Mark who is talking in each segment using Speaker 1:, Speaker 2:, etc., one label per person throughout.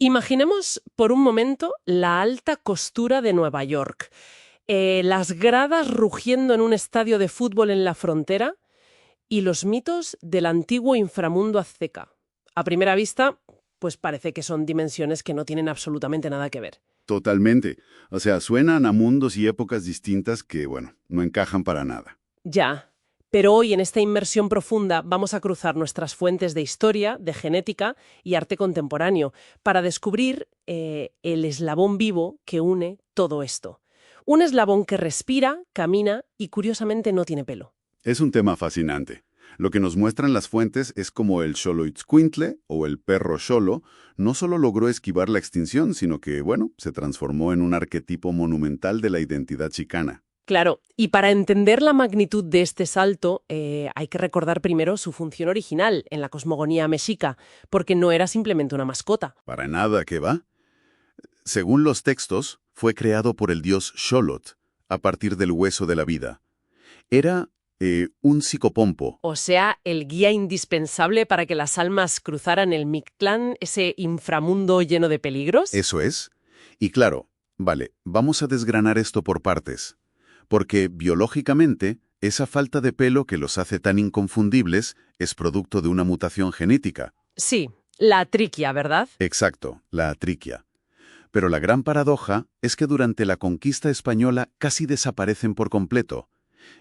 Speaker 1: Imaginemos por un momento la alta costura de Nueva York. Las gradas rugiendo en un estadio de fútbol en la frontera y los mitos del antiguo inframundo azteca. A primera vista, pues parece que son dimensiones que no tienen absolutamente nada que ver.
Speaker 2: Totalmente. O sea, suenan a mundos y épocas distintas que, bueno, no encajan para nada.
Speaker 1: Ya, pero hoy en esta inmersión profunda vamos a cruzar nuestras fuentes de historia, de genética y arte contemporáneo para descubrir el eslabón vivo que une todo esto. Un eslabón que respira, camina y curiosamente no tiene pelo.
Speaker 2: Es un tema fascinante. Lo que nos muestran las fuentes es como el Xoloitzcuintle, o el perro Xolo, no solo logró esquivar la extinción, sino que, bueno, se transformó en un arquetipo monumental de la identidad chicana.
Speaker 1: Claro, y para entender la magnitud de este salto, hay que recordar primero su función original en la cosmogonía mexica, porque no era simplemente una mascota.
Speaker 2: Para nada que va. Según los textos, fue creado por el dios Xolotl, a partir del hueso de la vida. Era un psicopompo.
Speaker 1: O sea, el guía indispensable para que las almas cruzaran el Mictlán, ese inframundo lleno de peligros.
Speaker 2: Eso es. Y claro, vale, vamos a desgranar esto por partes. Porque biológicamente, esa falta de pelo que los hace tan inconfundibles es producto de una mutación genética.
Speaker 1: Sí, la triquia, ¿verdad?
Speaker 2: Exacto, la atriquia. Pero la gran paradoja es que durante la conquista española casi desaparecen por completo.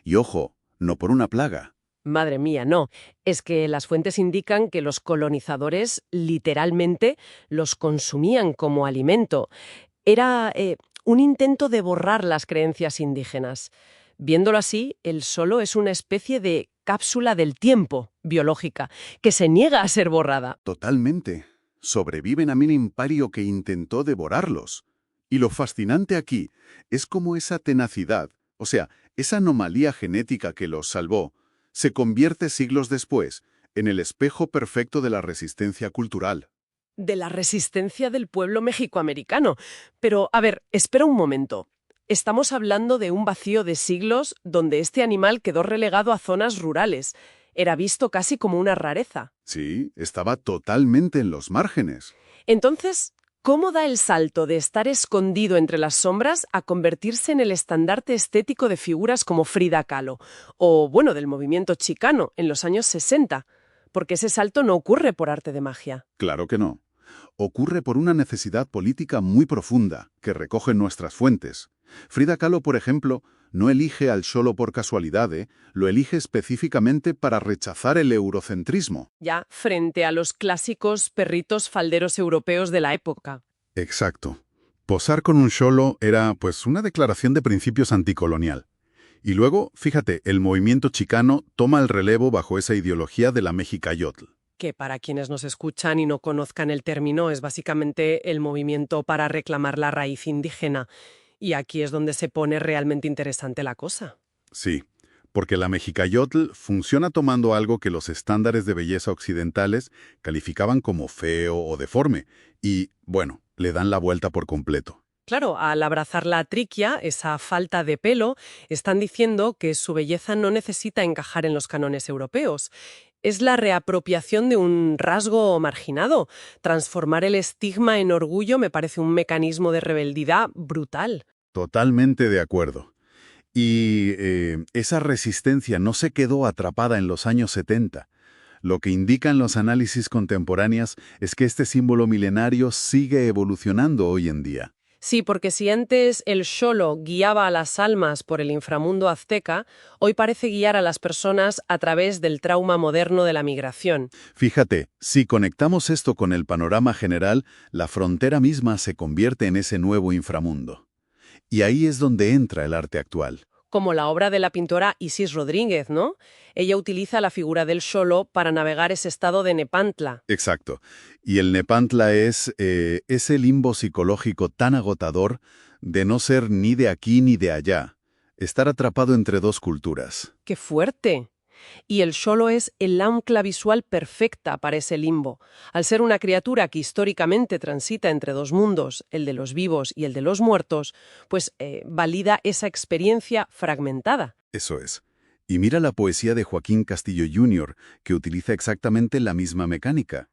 Speaker 2: Y ojo, no por una plaga.
Speaker 1: Madre mía, no. Es que las fuentes indican que los colonizadores literalmente los consumían como alimento. Era un intento de borrar las creencias indígenas. Viéndolo así, el solo es una especie de cápsula del tiempo biológica que se niega a ser borrada.
Speaker 2: Totalmente. Sobreviven a un imperio que intentó devorarlos. Y lo fascinante aquí es cómo esa tenacidad, o sea, esa anomalía genética que los salvó, se convierte siglos después en el espejo perfecto de la resistencia cultural.
Speaker 1: De la resistencia del pueblo mexicoamericano. Pero, a ver, espera un momento. Estamos hablando de un vacío de siglos donde este animal quedó relegado a zonas rurales. Era visto casi como una rareza.
Speaker 2: Sí, estaba totalmente en los márgenes.
Speaker 1: Entonces, ¿cómo da el salto de estar escondido entre las sombras a convertirse en el estandarte estético de figuras como Frida Kahlo? O, bueno, del movimiento chicano en los años 60. Porque ese salto no ocurre por arte de magia.
Speaker 2: Claro que no. Ocurre por una necesidad política muy profunda que recogen nuestras fuentes. Frida Kahlo, por ejemplo, no elige al Xolo por casualidad, lo elige específicamente para rechazar el eurocentrismo.
Speaker 1: Ya frente a los clásicos perritos falderos europeos de la época.
Speaker 2: Exacto. Posar con un Xolo era, pues, una declaración de principios anticolonial. Y luego, fíjate, el movimiento chicano toma el relevo bajo esa ideología de la Mexicayotl.
Speaker 1: Que para quienes nos escuchan y no conozcan el término es básicamente el movimiento para reclamar la raíz indígena. Y aquí es donde se pone realmente interesante la cosa.
Speaker 2: Sí, porque la Mexicayotl funciona tomando algo que los estándares de belleza occidentales calificaban como feo o deforme, y, bueno, le dan la vuelta por completo.
Speaker 1: Claro, al abrazar la triquia, esa falta de pelo, están diciendo que su belleza no necesita encajar en los cánones europeos. Es la reapropiación de un rasgo marginado. Transformar el estigma en orgullo me parece un mecanismo de rebeldía brutal.
Speaker 2: Totalmente de acuerdo. Y esa resistencia no se quedó atrapada en los años 70. Lo que indican los análisis contemporáneos es que este símbolo milenario sigue evolucionando hoy en día.
Speaker 1: Sí, porque si antes el Xolo guiaba a las almas por el inframundo azteca, hoy parece guiar a las personas a través del trauma moderno de la migración.
Speaker 2: Fíjate, si conectamos esto con el panorama general, la frontera misma se convierte en ese nuevo inframundo. Y ahí es donde entra el arte actual.
Speaker 1: Como la obra de la pintora Isis Rodríguez, ¿no? Ella utiliza la figura del Xolo para navegar ese estado de Nepantla.
Speaker 2: Exacto. Y el Nepantla es ese limbo psicológico tan agotador de no ser ni de aquí ni de allá. Estar atrapado entre dos culturas.
Speaker 1: ¡Qué fuerte! Y el Xolo es el ancla visual perfecta para ese limbo. Al ser una criatura que históricamente transita entre dos mundos, el de los vivos y el de los muertos, pues valida esa experiencia fragmentada.
Speaker 2: Eso es. Y mira la poesía de Joaquín Castillo Jr., que utiliza exactamente la misma mecánica.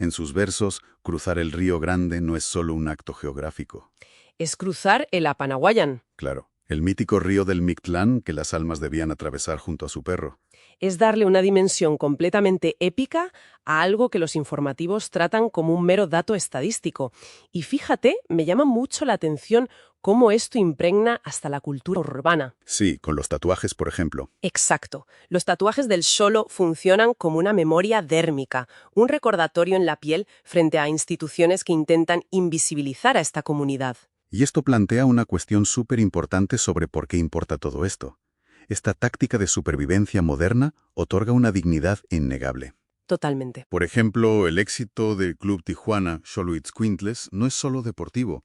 Speaker 2: En sus versos, cruzar el río Grande no es solo un acto geográfico.
Speaker 1: Es cruzar el Apanahuayan.
Speaker 2: Claro, el mítico río del Mictlán que las almas debían atravesar junto a su perro.
Speaker 1: Es darle una dimensión completamente épica a algo que los informativos tratan como un mero dato estadístico. Y fíjate, me llama mucho la atención cómo esto impregna hasta la cultura urbana.
Speaker 2: Sí, con los tatuajes, por ejemplo.
Speaker 1: Exacto. Los tatuajes del xolo funcionan como una memoria dérmica, un recordatorio en la piel frente a instituciones que intentan invisibilizar a esta comunidad.
Speaker 2: Y esto plantea una cuestión súper importante sobre por qué importa todo esto. Esta táctica de supervivencia moderna otorga una dignidad innegable.
Speaker 1: Totalmente.
Speaker 2: Por ejemplo, el éxito del Club Tijuana Xoloitzcuintles no es solo deportivo.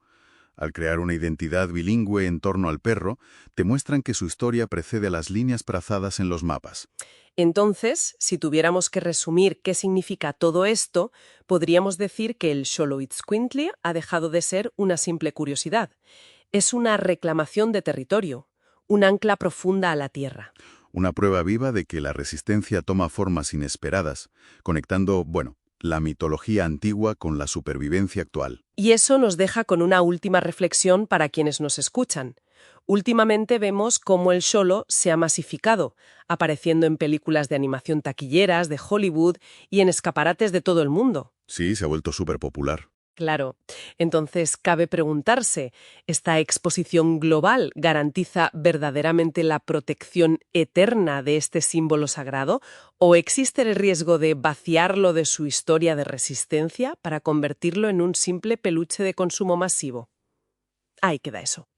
Speaker 2: Al crear una identidad bilingüe en torno al perro, te muestran que su historia precede a las líneas trazadas en los mapas.
Speaker 1: Entonces, si tuviéramos que resumir qué significa todo esto, podríamos decir que el Xoloitzcuintli ha dejado de ser una simple curiosidad. Es una reclamación de territorio, un ancla profunda a la tierra.
Speaker 2: Una prueba viva de que la resistencia toma formas inesperadas, conectando, la mitología antigua con la supervivencia actual.
Speaker 1: Y eso nos deja con una última reflexión para quienes nos escuchan. Últimamente vemos cómo el xolo se ha masificado, apareciendo en películas de animación taquilleras de Hollywood y en escaparates de todo el mundo.
Speaker 2: Sí, se ha vuelto súper popular.
Speaker 1: Claro. Entonces, cabe preguntarse, ¿esta exposición global garantiza verdaderamente la protección eterna de este símbolo sagrado? ¿O existe el riesgo de vaciarlo de su historia de resistencia para convertirlo en un simple peluche de consumo masivo? Ahí queda eso.